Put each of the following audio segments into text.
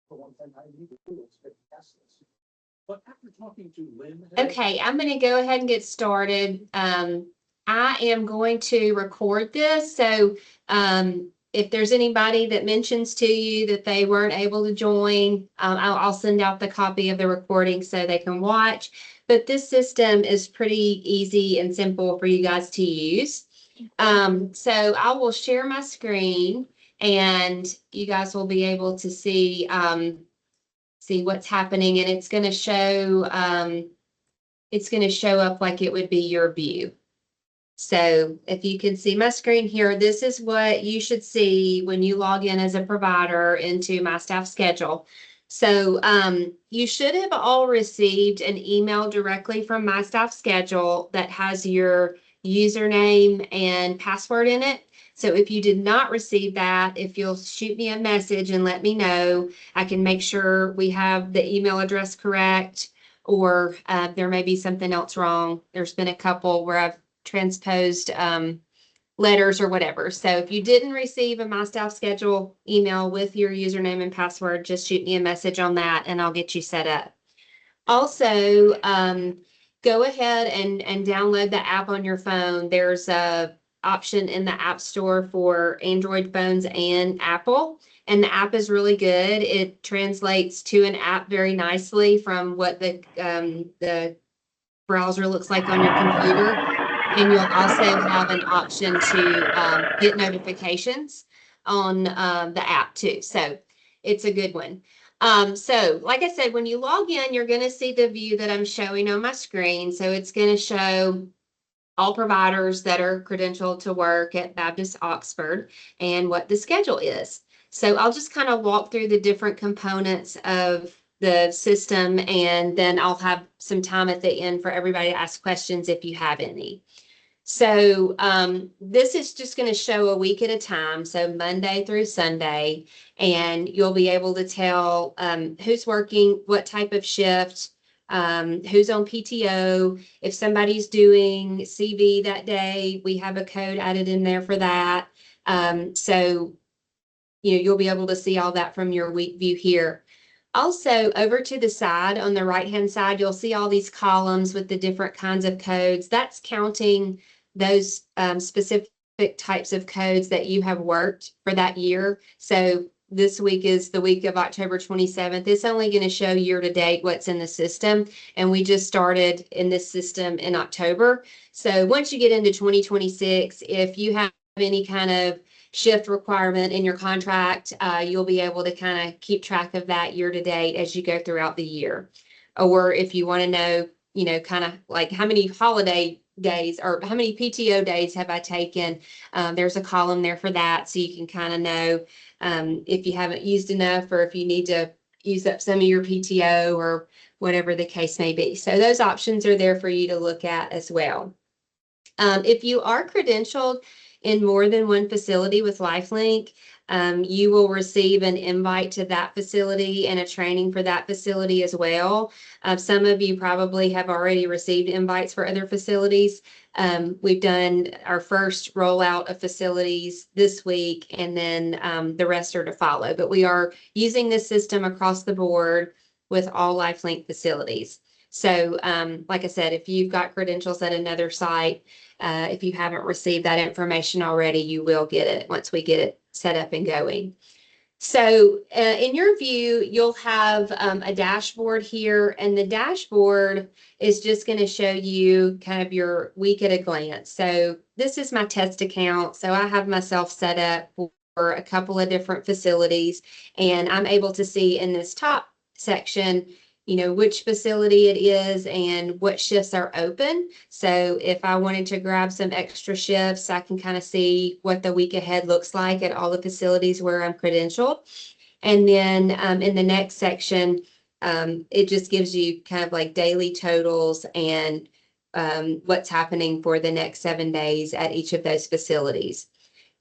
For one thing, I need the tools to test this. But after talking to Lynn. Okay, I'm going to go ahead and get started. I am going to record this. So if there's anybody that mentions to you that they weren't able to join, I'll send out the copy of the recording so they can watch. But this system is pretty easy and simple for you guys to use. So I will share my screen and you guys will be able to see what's happening, and it's going to show up like it would be your view. So if you can see my screen here, this is what you should see when you log in as a provider into MyStaffSchedule. So you should have all received an email directly from MyStaffSchedule that has your username and password in it. So if you did not receive that, if you'll shoot me a message and let me know, I can make sure we have the email address correct, or there may be something else wrong. There's been a couple where I've transposed letters or whatever. So if you didn't receive a MyStaffSchedule email with your username and password, just shoot me a message on that and I'll get you set up. Also, go ahead and download the app on your phone. There's a option in the App Store for Android phones and Apple, and the app is really good. It translates to an app very nicely from what the browser looks like on your computer, and you'll also have an option to get notifications on the app too. So it's a good one. So like I said, when you log in, you're going to see the view that I'm showing on my screen. So it's going to show all providers that are credentialed to work at Baptist Oxford and what the schedule is. So I'll just kind of walk through the different components of the system, and then I'll have some time at the end for everybody to ask questions if you have any. So this is just going to show a week at a time, so Monday through Sunday, and you'll be able to tell who's working, what type of shift, who's on PTO. If somebody's doing CV that day, we have a code added in there for that. So you'll be able to see all that from your week view here. Also, over to the side, on the right-hand side, you'll see all these columns with the different kinds of codes. That's counting those specific types of codes that you have worked for that year. So this week is the week of October 27th. It's only going to show year-to-date what's in the system, and we just started in this system in October. So once you get into 2026, if you have any kind of shift requirement in your contract, you'll be able to kind of keep track of that year to date as you go throughout the year. Or if you want to know, kind of like how many holiday days or how many PTO days have I taken, there's a column there for that. So you can kind of know if you haven't used enough or if you need to use up some of your PTO or whatever the case may be. So those options are there for you to look at as well. If you are credentialed in more than one facility with LifeLink, you will receive an invite to that facility and a training for that facility as well. Some of you probably have already received invites for other facilities. We've done our first rollout of facilities this week, and then the rest are to follow. But we are using this system across the board with all LifeLink facilities. So like I said, if you've got credentials at another site, if you haven't received that information already, you will get it once we get it set up and going. So in your view, you'll have a dashboard here, and the dashboard is just going to show you kind of your week at a glance. So this is my test account. So I have myself set up for a couple of different facilities, and I'm able to see in this top section which facility it is and what shifts are open. So if I wanted to grab some extra shifts, I can kind of see what the week ahead looks like at all the facilities where I'm credentialed. And then in the next section, it just gives you kind of like daily totals and what's happening for the next 7 days at each of those facilities.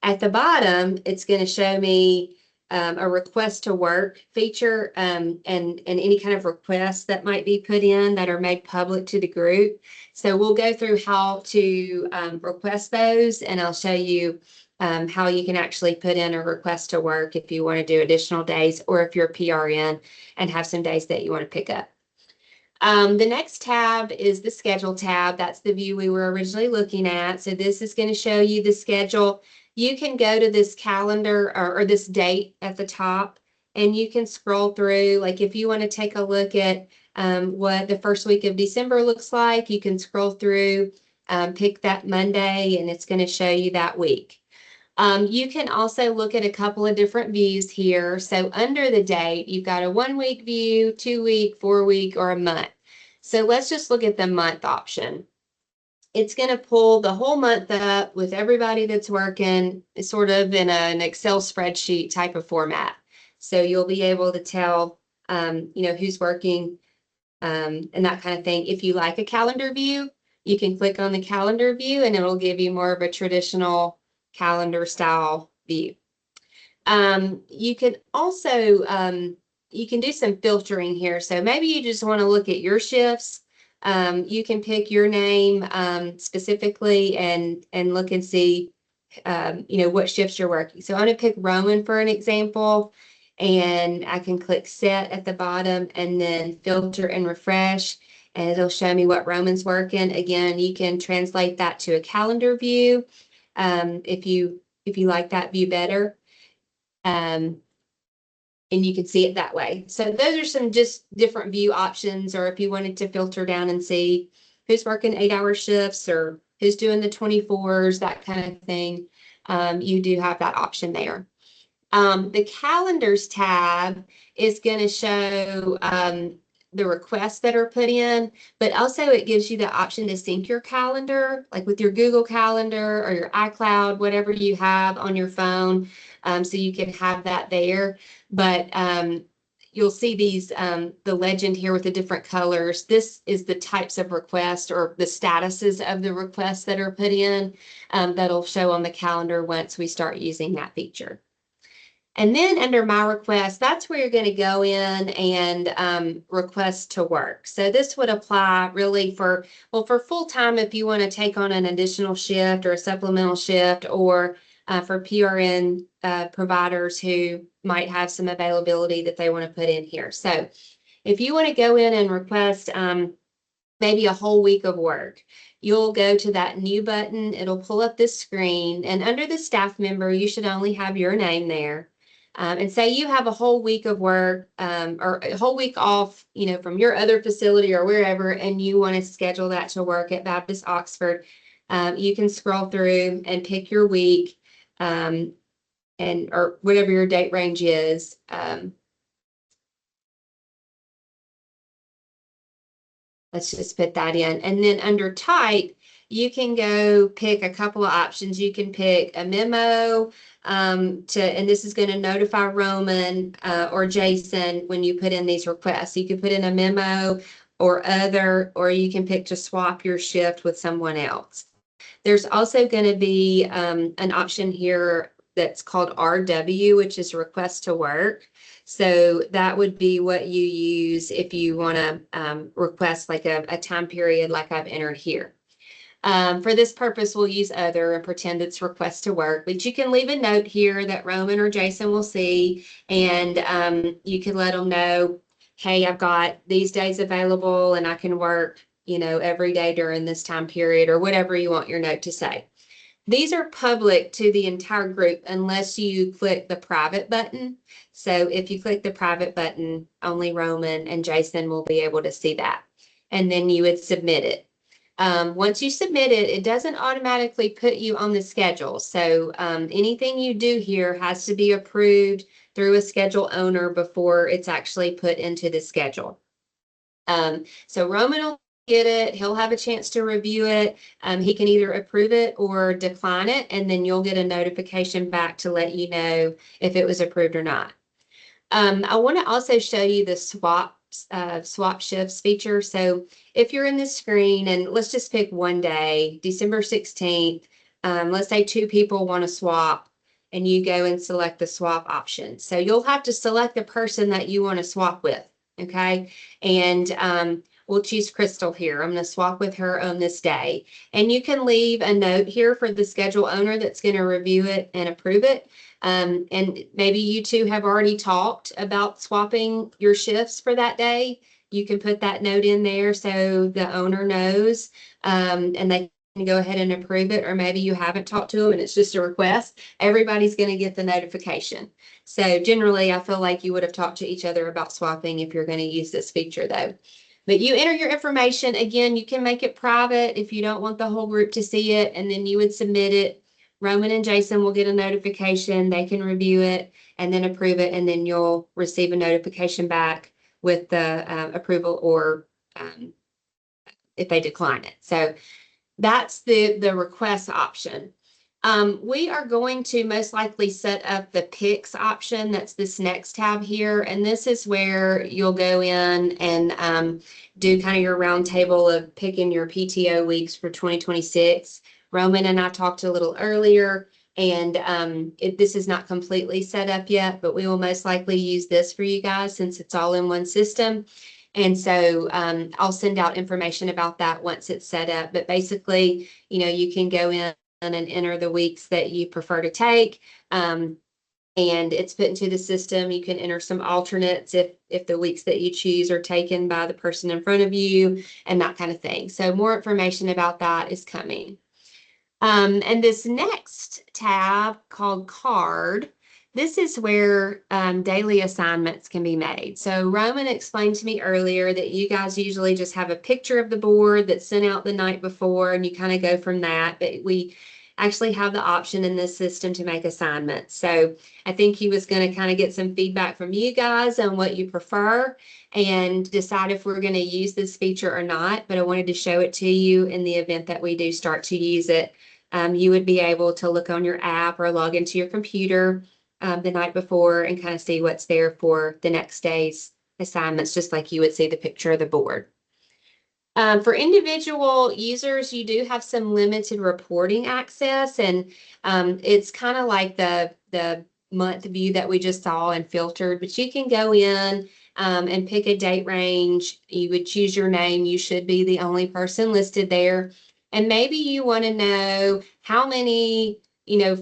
At the bottom, it's going to show me a request to work feature and any kind of requests that might be put in that are made public to the group. So we'll go through how to request those, and I'll show you how you can actually put in a request to work if you want to do additional days, or if you're a PRN and have some days that you want to pick up. The next tab is the schedule tab. That's the view we were originally looking at. So this is going to show you the schedule. You can go to this calendar or this date at the top, and you can scroll through. Like if you want to take a look at what the first week of December looks like, you can scroll through, pick that Monday, and it's going to show you that week. You can also look at a couple of different views here. So under the date, you've got a 1 week view, 2 week, 4 week, or a month. So let's just look at the month option. It's going to pull the whole month up with everybody that's working sort of in an Excel spreadsheet type of format. So you'll be able to tell, who's working and that kind of thing. If you like a calendar view, you can click on the calendar view and it'll give you more of a traditional calendar style view. You can also, you can do some filtering here. So maybe you just want to look at your shifts. You can pick your name specifically and look and see, what shifts you're working. So I'm going to pick Roman for an example, and I can click set at the bottom and then filter and refresh, and it'll show me what Roman's working. Again, you can translate that to a calendar view if you like that view better. And you can see it that way. So those are some just different view options, or if you wanted to filter down and see who's working 8-hour shifts or who's doing the 24s, that kind of thing, you do have that option there. The calendars tab is going to show the requests that are put in, but also it gives you the option to sync your calendar, like with your Google Calendar or your iCloud, whatever you have on your phone. So you can have that there. But you'll see these, the legend here with the different colors. This is the types of requests or the statuses of the requests that are put in that'll show on the calendar once we start using that feature. And then under My Request, that's where you're going to go in and request to work. So this would apply really for full-time if you want to take on an additional shift or a supplemental shift, or for PRN providers who might have some availability that they want to put in here. So if you want to go in and request maybe a whole week of work, you'll go to that new button. It'll pull up this screen, and under the staff member, you should only have your name there. And say you have a whole week of work or a whole week off, from your other facility or wherever, and you want to schedule that to work at Baptist Oxford, you can scroll through and pick your week or whatever your date range is. Let's just put that in. And then under type, you can go pick a couple of options. You can pick a memo and this is going to notify Roman or Jason when you put in these requests. You can put in a memo or other, or you can pick to swap your shift with someone else. There's also going to be an option here that's called RW, which is request to work. So that would be what you use if you want to request like a time period like I've entered here. For this purpose, we'll use other and pretend it's request to work, but you can leave a note here that Roman or Jason will see, and you can let them know, hey, I've got these days available and I can work, every day during this time period, or whatever you want your note to say. These are public to the entire group unless you click the private button. So if you click the private button, only Roman and Jason will be able to see that. And then you would submit it. Once you submit it, it doesn't automatically put you on the schedule. So anything you do here has to be approved through a schedule owner before it's actually put into the schedule. So Roman will get it. He'll have a chance to review it. He can either approve it or decline it, and then you'll get a notification back to let you know if it was approved or not. I want to also show you the swap shifts feature. So if you're in this screen, and let's just pick one day, December 16th, let's say 2 people want to swap, and you go and select the swap option. So you'll have to select the person that you want to swap with. Okay. And we'll choose Crystal here. I'm going to swap with her on this day. And you can leave a note here for the schedule owner that's going to review it and approve it. And maybe you two have already talked about swapping your shifts for that day. You can put that note in there so the owner knows, and they can go ahead and approve it. Or maybe you haven't talked to them and it's just a request. Everybody's going to get the notification. So generally, I feel like you would have talked to each other about swapping if you're going to use this feature though. But you enter your information. Again, you can make it private if you don't want the whole group to see it, and then you would submit it. Roman and Jason will get a notification. They can review it and then approve it, and then you'll receive a notification back with the approval, or if they decline it. So that's the request option. We are going to most likely set up the picks option. That's this next tab here. And this is where you'll go in and do kind of your round table of picking your PTO weeks for 2026. Roman and I talked a little earlier, and this is not completely set up yet, but we will most likely use this for you guys since it's all in one system. And so I'll send out information about that once it's set up. But basically, you can go in and enter the weeks that you prefer to take. And it's put into the system. You can enter some alternates if the weeks that you choose are taken by the person in front of you and that kind of thing. So more information about that is coming. And this next tab called Card, this is where daily assignments can be made. So Roman explained to me earlier that you guys usually just have a picture of the board that's sent out the night before, and you kind of go from that. But we actually have the option in this system to make assignments. So I think he was going to kind of get some feedback from you guys on what you prefer and decide if we're going to use this feature or not. But I wanted to show it to you in the event that we do start to use it. You would be able to look on your app or log into your computer the night before and kind of see what's there for the next day's assignments, just like you would see the picture of the board. For individual users, you do have some limited reporting access, and it's kind of like the month view that we just saw and filtered, but you can go in and pick a date range. You would choose your name. You should be the only person listed there. And maybe you want to know how many,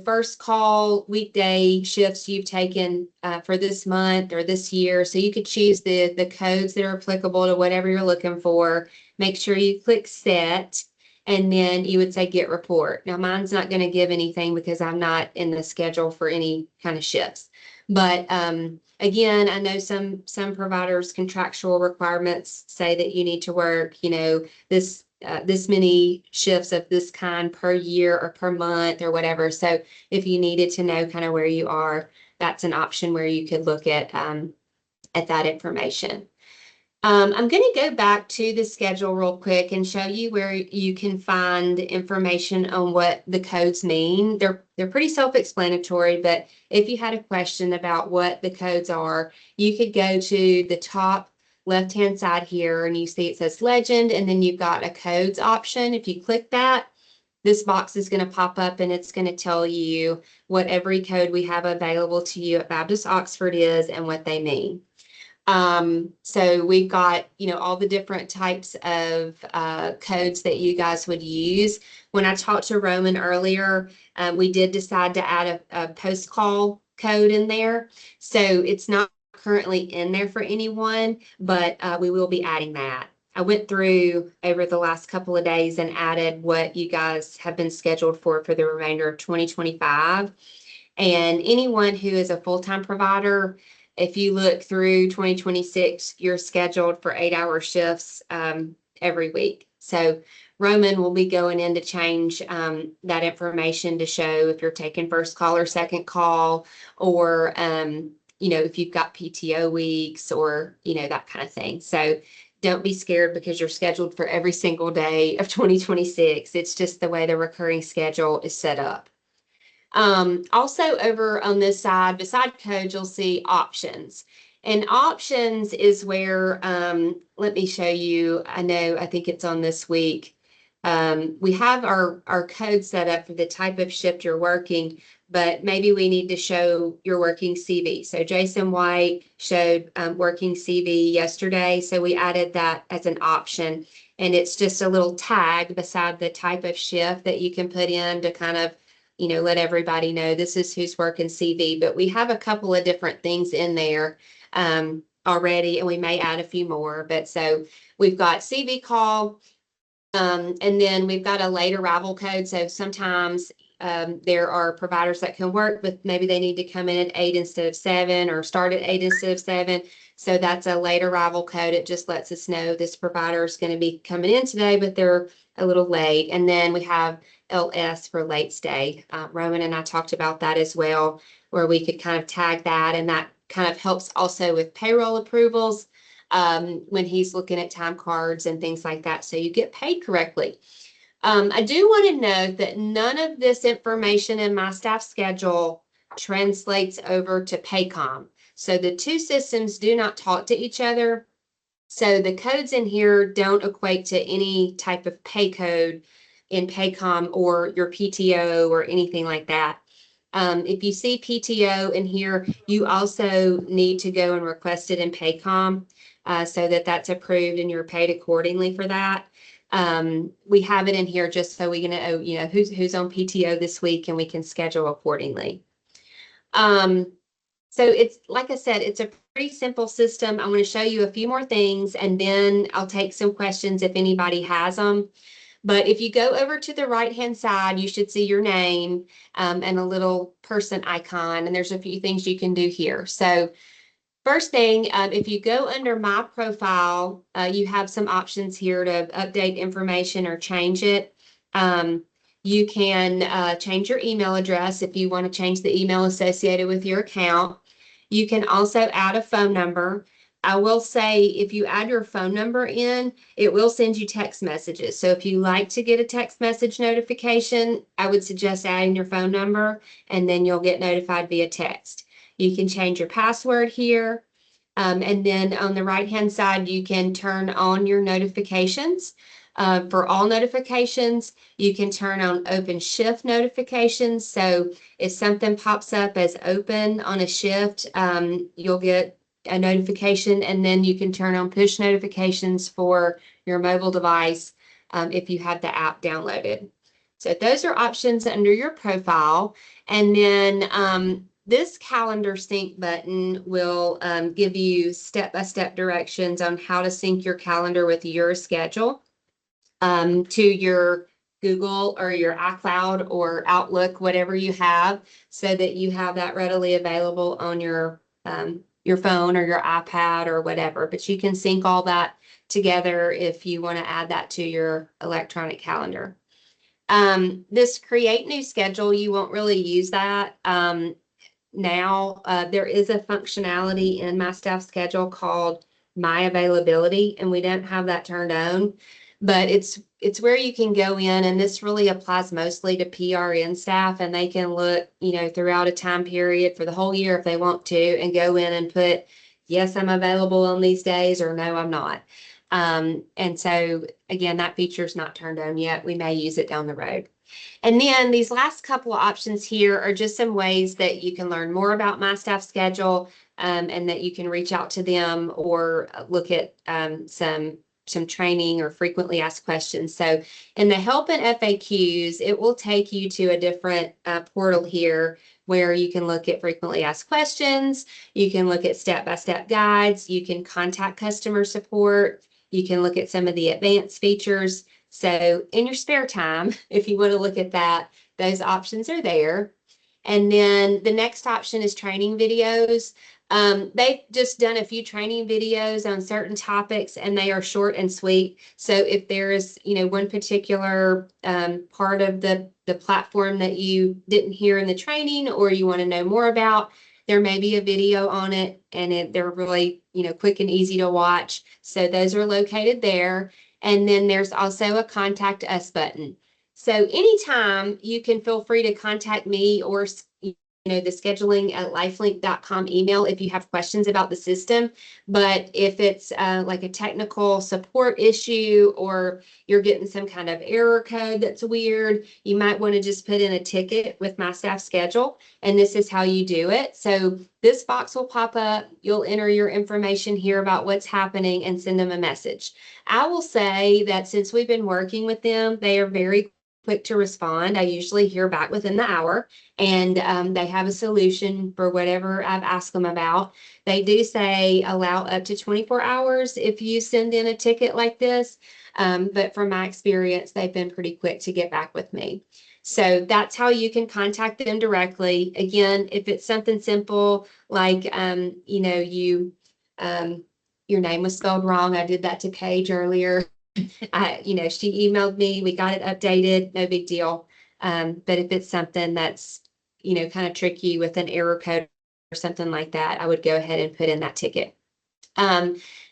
first call weekday shifts you've taken for this month or this year. So you could choose the codes that are applicable to whatever you're looking for. Make sure you click set, and then you would say get report. Now mine's not going to give anything because I'm not in the schedule for any kind of shifts. But again, I know some providers' contractual requirements say that you need to work, this many shifts of this kind per year or per month or whatever. So if you needed to know kind of where you are, that's an option where you could look at that information. I'm going to go back to the schedule real quick and show you where you can find information on what the codes mean. They're pretty self-explanatory, but if you had a question about what the codes are, you could go to the top left-hand side here, and you see it says legend, and then you've got a codes option. If you click that, this box is going to pop up, and it's going to tell you what every code we have available to you at Baptist Oxford is and what they mean. So we've got, all the different types of codes that you guys would use. When I talked to Roman earlier, we did decide to add a post-call code in there. So it's not currently in there for anyone, but we will be adding that. I went through over the last couple of days and added what you guys have been scheduled for the remainder of 2025. And anyone who is a full-time provider, if you look through 2026, you're scheduled for 8-hour shifts every week. So Roman will be going in to change that information to show if you're taking first call or second call, or, if you've got PTO weeks or, that kind of thing. So don't be scared because you're scheduled for every single day of 2026. It's just the way the recurring schedule is set up. Also over on this side, beside code, you'll see options. And options is where, let me show you, I think it's on this week. We have our code set up for the type of shift you're working, but maybe we need to show your working CV. So Jason White showed working CV yesterday. So we added that as an option. And it's just a little tag beside the type of shift that you can put in to kind of, let everybody know this is who's working CV. But we have a couple of different things in there already, and we may add a few more. But so we've got CV call, and then we've got a late arrival code. So sometimes there are providers that can work, but maybe they need to come in at 8 instead of 7 or start at 8 instead of 7. So that's a late arrival code. It just lets us know this provider is going to be coming in today, but they're a little late. And then we have LS for late stay. Roman and I talked about that as well, where we could kind of tag that, and that kind of helps also with payroll approvals when he's looking at time cards and things like that, so you get paid correctly. I do want to note that none of this information in MyStaffSchedule translates over to Paycom. So the two systems do not talk to each other. So the codes in here don't equate to any type of pay code in Paycom or your PTO or anything like that. If you see PTO in here, you also need to go and request it in Paycom so that that's approved and you're paid accordingly for that. We have it in here just so we can know, who's on PTO this week, and we can schedule accordingly. So it's, like I said, it's a pretty simple system. I'm going to show you a few more things, and then I'll take some questions if anybody has them. But if you go over to the right-hand side, you should see your name and a little person icon, and there's a few things you can do here. So first thing, if you go under My Profile, you have some options here to update information or change it. You can change your email address if you want to change the email associated with your account. You can also add a phone number. I will say if you add your phone number in, it will send you text messages. So if you like to get a text message notification, I would suggest adding your phone number, and then you'll get notified via text. You can change your password here. And then on the right-hand side, you can turn on your notifications. For all notifications, you can turn on open shift notifications. So if something pops up as open on a shift, you'll get a notification, and then you can turn on push notifications for your mobile device if you have the app downloaded. So those are options under your profile. And then this calendar sync button will give you step-by-step directions on how to sync your calendar with your schedule to your Google or your iCloud or Outlook, whatever you have, so that you have that readily available on your phone or your iPad or whatever. But you can sync all that together if you want to add that to your electronic calendar. This create new schedule, you won't really use that. Now there is a functionality in MyStaffSchedule called My Availability, and we don't have that turned on, but it's where you can go in, and this really applies mostly to PRN staff, and they can look, throughout a time period for the whole year if they want to, and go in and put, yes, I'm available on these days, or no, I'm not. And so again, that feature is not turned on yet. We may use it down the road. And then these last couple of options here are just some ways that you can learn more about MyStaffSchedule and that you can reach out to them or look at some training or frequently asked questions. So in the help and FAQs, it will take you to a different portal here where you can look at frequently asked questions. You can look at step-by-step guides. You can contact customer support. You can look at some of the advanced features. So in your spare time, if you want to look at that, those options are there. And then the next option is training videos. They've just done a few training videos on certain topics, and they are short and sweet. So if there is, one particular part of the platform that you didn't hear in the training or you want to know more about, there may be a video on it, and they're really, quick and easy to watch. So those are located there. And then there's also a contact us button. So anytime you can feel free to contact me or the scheduling@lifelink.com email if you have questions about the system. But if it's like a technical support issue or you're getting some kind of error code that's weird, you might want to just put in a ticket with MyStaffSchedule, and this is how you do it. So this box will pop up. You'll enter your information here about what's happening and send them a message. I will say that since we've been working with them, they are very quick to respond. I usually hear back within the hour, and they have a solution for whatever I've asked them about. They do say allow up to 24 hours if you send in a ticket like this, but from my experience, they've been pretty quick to get back with me. So that's how you can contact them directly. Again, if it's something simple like, your name was spelled wrong. I did that to Paige earlier. She emailed me, we got it updated, no big deal. But if it's something that's, kind of tricky with an error code or something like that, I would go ahead and put in that ticket.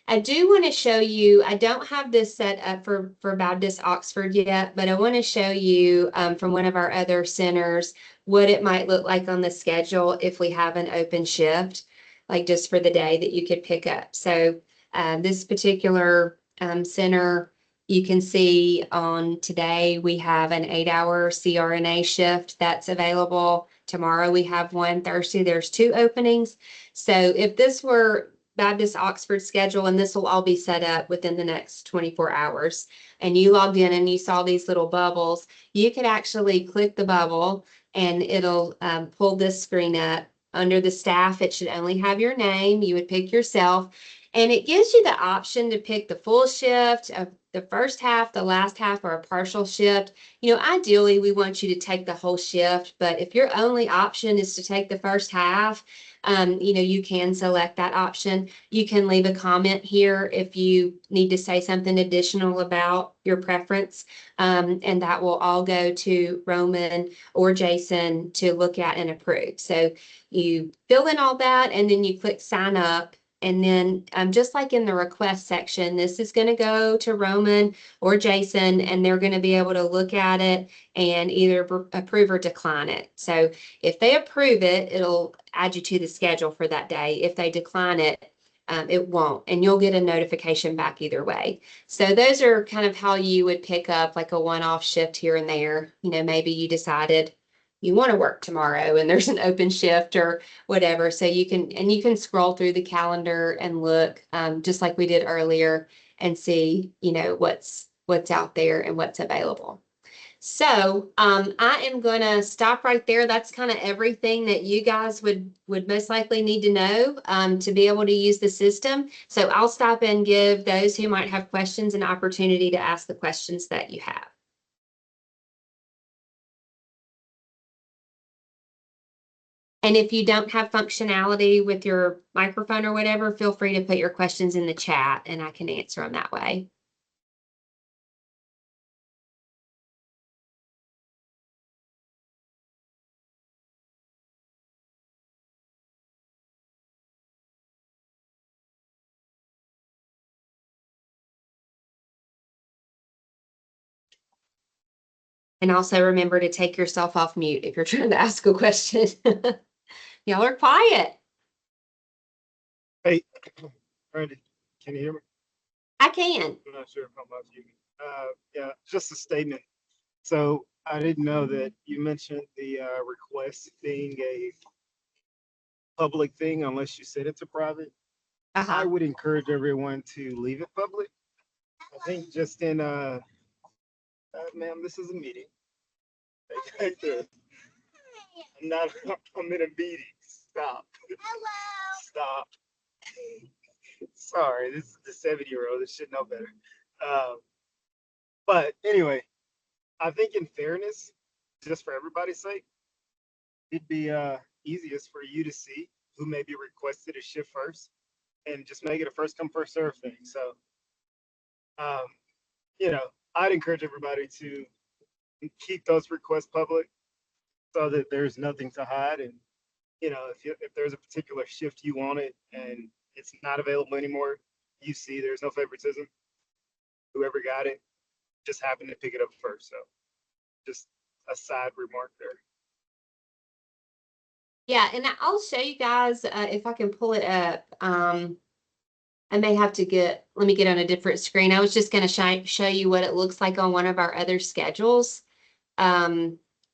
I do want to show you, I don't have this set up for Baptist Oxford yet, but I want to show you from one of our other centers what it might look like on the schedule if we have an open shift, like just for the day that you could pick up. So this particular center, you can see on today we have an 8-hour CRNA shift that's available. Tomorrow we have one. Thursday there's 2 openings. So if this were Baptist Oxford schedule, and this will all be set up within the next 24 hours, and you logged in and you saw these little bubbles, you could actually click the bubble and it'll pull this screen up. Under the staff, it should only have your name. You would pick yourself, and it gives you the option to pick the full shift of the first half, the last half, or a partial shift. Ideally, we want you to take the whole shift, but if your only option is to take the first half, you can select that option. You can leave a comment here if you need to say something additional about your preference, and that will all go to Roman or Jason to look at and approve. So you fill in all that, and then you click sign up. And then just like in the request section, this is going to go to Roman or Jason, and they're going to be able to look at it and either approve or decline it. So if they approve it, it'll add you to the schedule for that day. If they decline it, it won't, and you'll get a notification back either way. So those are kind of how you would pick up like a one-off shift here and there. Maybe you decided you want to work tomorrow and there's an open shift or whatever. So you can scroll through the calendar and look, just like we did earlier, and see, what's out there and what's available. So I am going to stop right there. That's kind of everything that you guys would most likely need to know to be able to use the system. So I'll stop and give those who might have questions an opportunity to ask the questions that you have. And if you don't have functionality with your microphone or whatever, feel free to put your questions in the chat and I can answer them that way. And also remember to take yourself off mute if you're trying to ask a question. Y'all are quiet. Hey, Randy, can you hear me? I can. I'm not sure if I'm off mute. Yeah, just a statement. So I didn't know that you mentioned the request being a public thing unless you set it to private. I would encourage everyone to leave it public. I think just in, ma'am, this is a meeting. I'm not, I'm in a meeting. Stop. Stop. Sorry, this is the 7-year-old that should know better. But anyway, I think in fairness, just for everybody's sake, it'd be easiest for you to see who maybe requested a shift first and just make it a first come, first serve thing. So, I'd encourage everybody to keep those requests public so that there's nothing to hide. And, if there's a particular shift you wanted and it's not available anymore, you see there's no favoritism. Whoever got it just happened to pick it up first. So just a side remark there. Yeah, and I'll show you guys if I can pull it up. I may have to let me get on a different screen. I was just going to show you what it looks like on one of our other schedules.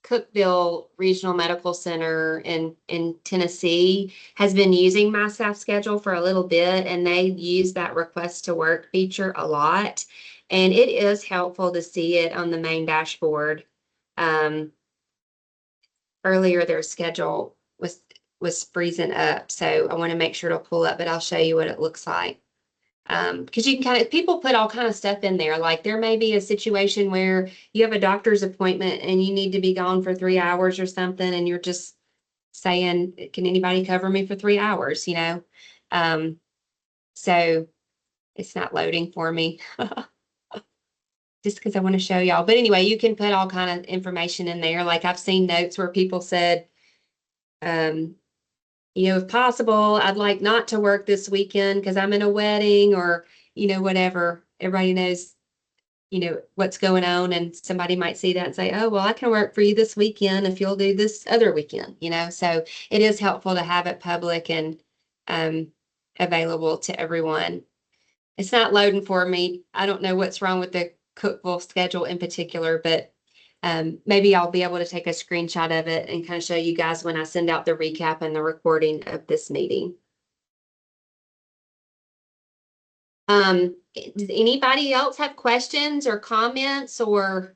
Cookeville Regional Medical Center in Tennessee has been using MyStaffSchedule for a little bit, and they use that request to work feature a lot. And it is helpful to see it on the main dashboard. Earlier, their schedule was freezing up, so I want to make sure to pull up, but I'll show you what it looks like. Because you can people put all kind of stuff in there. Like there may be a situation where you have a doctor's appointment and you need to be gone for 3 hours or something, and you're just saying, can anybody cover me for 3 hours? So it's not loading for me. Just because I want to show y'all. But anyway, you can put all kind of information in there. Like I've seen notes where people said, if possible, I'd like not to work this weekend because I'm in a wedding or, whatever. Everybody knows, what's going on, and somebody might see that and say, oh, well, I can work for you this weekend if you'll do this other weekend, so it is helpful to have it public and available to everyone. It's not loading for me. I don't know what's wrong with the Cookeville schedule in particular, but maybe I'll be able to take a screenshot of it and kind of show you guys when I send out the recap and the recording of this meeting. Does anybody else have questions or comments or,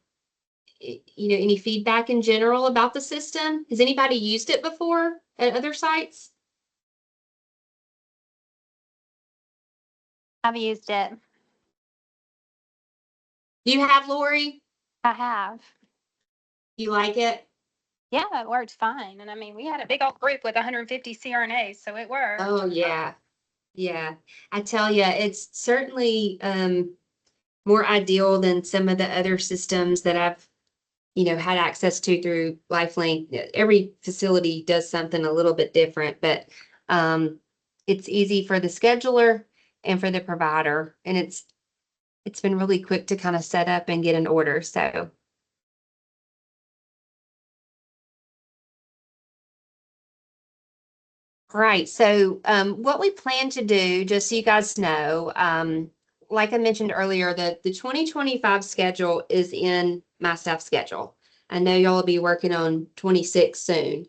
any feedback in general about the system? Has anybody used it before at other sites? I've used it. You have, Lori? I have. You like it? Yeah, it worked fine. And I mean, we had a big old group with 150 CRNAs, so it worked. Oh, yeah. Yeah. I tell you, it's certainly more ideal than some of the other systems that I've, had access to through LifeLink. Every facility does something a little bit different, but it's easy for the scheduler and for the provider. And it's been really quick to kind of set up and get an order. So right. So what we plan to do, just so you guys know, like I mentioned earlier, the 2025 schedule is in MyStaffSchedule. I know y'all will be working on 26 soon.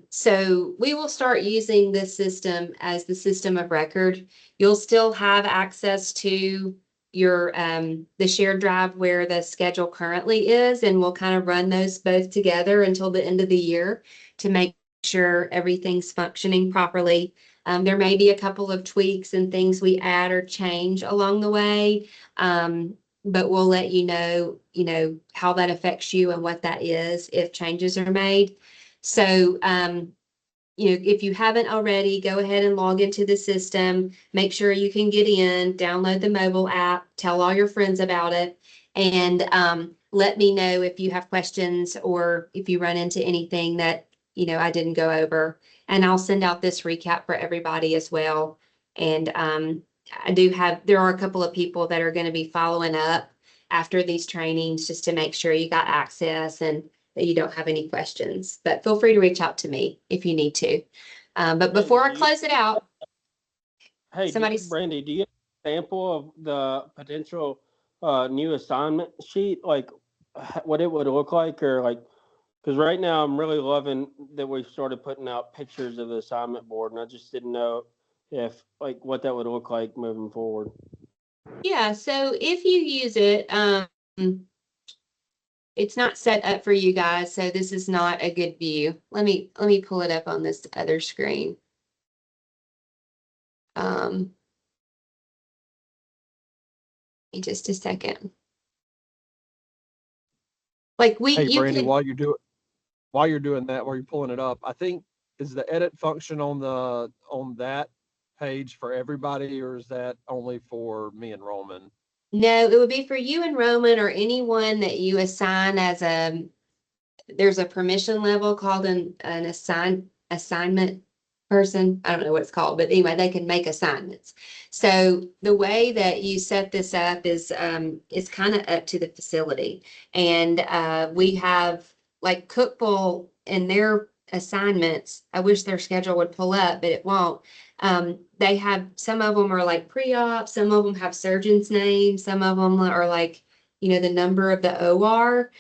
So we will start using this system as the system of record. You'll still have access to your the shared drive where the schedule currently is, and we'll kind of run those both together until the end of the year to make sure everything's functioning properly. There may be a couple of tweaks and things we add or change along the way. But we'll let you know, how that affects you and what that is if changes are made. So, if you haven't already, go ahead and log into the system. Make sure you can get in, download the mobile app, tell all your friends about it, and let me know if you have questions or if you run into anything that, I didn't go over. And I'll send out this recap for everybody as well. And there are a couple of people that are going to be following up after these trainings just to make sure you got access and that you don't have any questions, but feel free to reach out to me if you need to. But before I close it out, Hey, Brandy, do you have a sample of the potential new assignment sheet, like what it would look like, or like, because right now I'm really loving that we've started putting out pictures of the assignment board, and I just didn't know if like what that would look like moving forward. Yeah, so if you use it, it's not set up for you guys, so this is not a good view. Let me pull it up on this other screen. In just a second. Like Hey, Brandy, while you're doing that, while you're pulling it up, I think is the edit function on that page for everybody, or is that only for me and Roman? No, it would be for you and Roman or anyone that you assign as there's a permission level called an assignment person. I don't know what it's called, but anyway, they can make assignments. So the way that you set this up is kind of up to the facility. And we have like Cookeville in their assignments, I wish their schedule would pull up, but it won't. They have, some of them are like pre-op, some of them have surgeons' names, some of them are like, the number of the OR.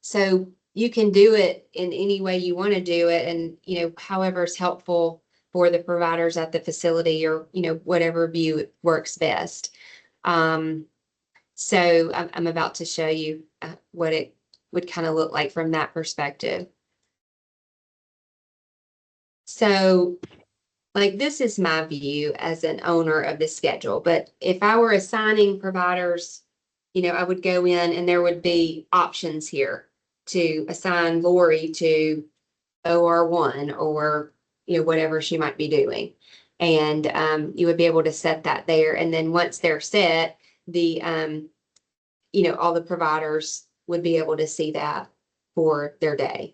So you can do it in any way you want to do it, and, however is helpful for the providers at the facility, or, whatever view works best. So I'm about to show you what it would kind of look like from that perspective. So like this is my view as an owner of the schedule, but if I were assigning providers, I would go in and there would be options here to assign Lori to OR1 or, whatever she might be doing. And you would be able to set that there. And then once they're set, the, all the providers would be able to see that for their day.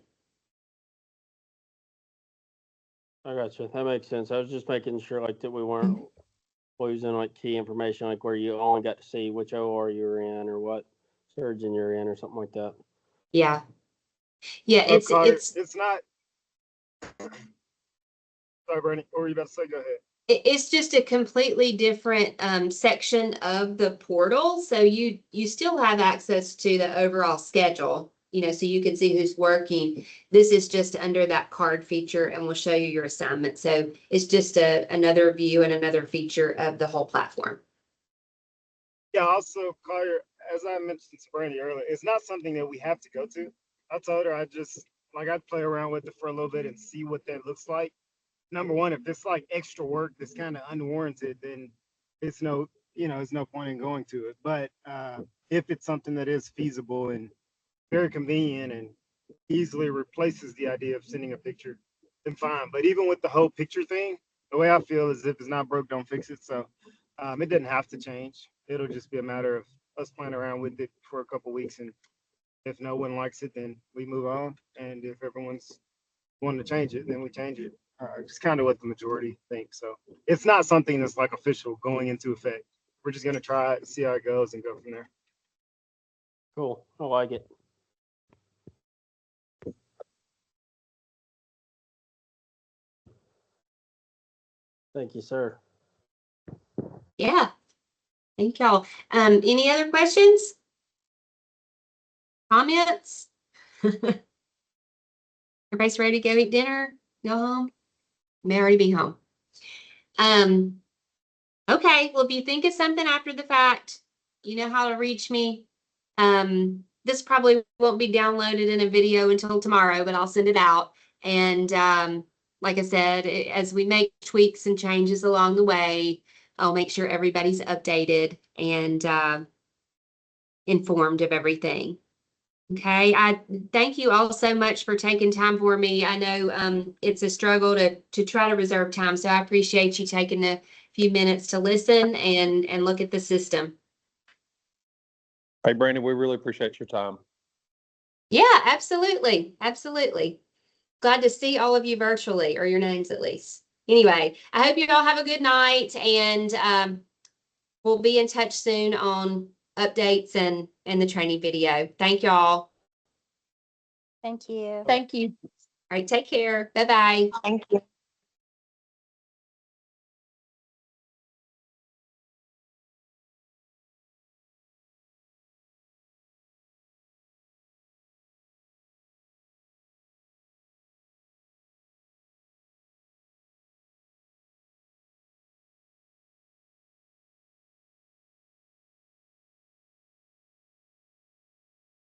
I got you. That makes sense. I was just making sure like that we weren't losing like key information, like where you only got to see which OR you were in or what surgeon you're in or something like that. Yeah. Yeah, Oh, it's Carter, it's not. Sorry, Bernie. Or were you about to say? Go ahead. it's just a completely different section of the portal. So you still have access to the overall schedule, so you can see who's working. This is just under that card feature, and we'll show you your assignment. So it's just another view and another feature of the whole platform. Yeah, also, Carter, as I mentioned to Brandy earlier, it's not something that we have to go to. I told her I'd play around with it for a little bit and see what that looks like. Number one, if it's like extra work that's kind of unwarranted, then it's no point in going to it. But if it's something that is feasible and very convenient and easily replaces the idea of sending a picture, then fine. But even with the whole picture thing, the way I feel is if it's not broke, don't fix it. So it doesn't have to change. It'll just be a matter of us playing around with it for a couple weeks, and if no one likes it, then we move on. And if everyone's wanting to change it, then we change it. It's kind of what the majority thinks. So it's not something that's like official going into effect. We're just gonna try it, see how it goes, and go from there. Cool. I like it. Thank you, sir. Yeah. Thank y'all. Any other questions? Comments? Everybody's ready to go eat dinner? Go home? May already be home. Okay, well, if you think of something after the fact, you know how to reach me. This probably won't be downloaded in a video until tomorrow, but I'll send it out. And like I said, as we make tweaks and changes along the way, I'll make sure everybody's updated and informed of everything. Okay, I thank you all so much for taking time for me. I know it's a struggle to try to reserve time, so I appreciate you taking a few minutes to listen and look at the system. Hey, Brandon, we really appreciate your time. Yeah, absolutely. Absolutely. Glad to see all of you virtually, or your names at least. Anyway, I hope you all have a good night, and we'll be in touch soon on updates and the training video. Thank y'all. Thank you. Thank you. All right, take care. Bye-bye. Thank you.